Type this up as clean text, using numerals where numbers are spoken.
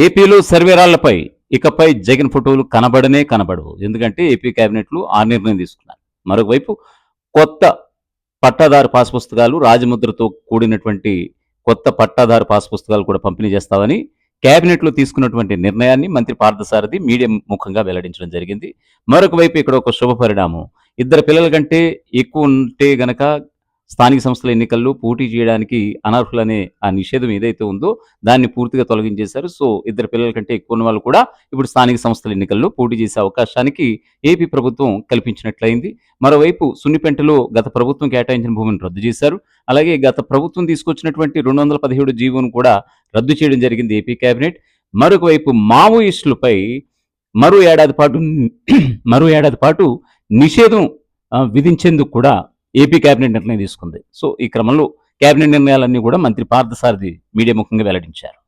ఏపీలో సర్వేరాళ్లపై ఇకపై జగన్ ఫోటోలు కనబడవు. ఎందుకంటే ఏపీ కేబినెట్లు ఆ నిర్ణయం తీసుకున్నారు. మరోవైపు కొత్త పట్టాదారు పాస్ పుస్తకాలు, రాజముద్రతో కూడినటువంటి కొత్త పట్టాదారు పాస్ పుస్తకాలు కూడా పంపిణీ చేస్తామని కేబినెట్లో తీసుకున్నటువంటి నిర్ణయాన్ని మంత్రి పార్థసారథి మీడియా ముఖంగా వెల్లడించడం జరిగింది. మరొక వైపు ఇక్కడ ఒక శుభ పరిణామం. 2 పిల్లల కంటే ఎక్కువ ఉంటే గనక స్థానిక సంస్థల ఎన్నికల్లో పోటీ చేయడానికి అనర్హులనే ఆ నిషేధం ఏదైతే ఉందో దాన్ని పూర్తిగా తొలగించేశారు. సో 2 పిల్లల కంటే ఎక్కువ ఉన్న వాళ్ళు కూడా ఇప్పుడు స్థానిక సంస్థల ఎన్నికల్లో పోటీ చేసే అవకాశానికి ఏపీ ప్రభుత్వం కల్పించినట్లయింది. మరోవైపు సున్నిపెంటలో గత ప్రభుత్వం కేటాయించిన భూమిని రద్దు చేశారు. అలాగే గత ప్రభుత్వం తీసుకొచ్చినటువంటి 217 జీవోను కూడా రద్దు చేయడం జరిగింది ఏపీ కేబినెట్. మరొక వైపు మావోయిస్టులపై మరో ఏడాది పాటు నిషేధం విధించేందుకు కూడా ఏపీ కేబినెట్ నిర్ణయం తీసుకుంది. సో ఈ క్రమంలో కేబినెట్ నిర్ణయాలన్నీ కూడా మంత్రి పార్థసారథి మీడియా ముఖంగా వెల్లడించారు.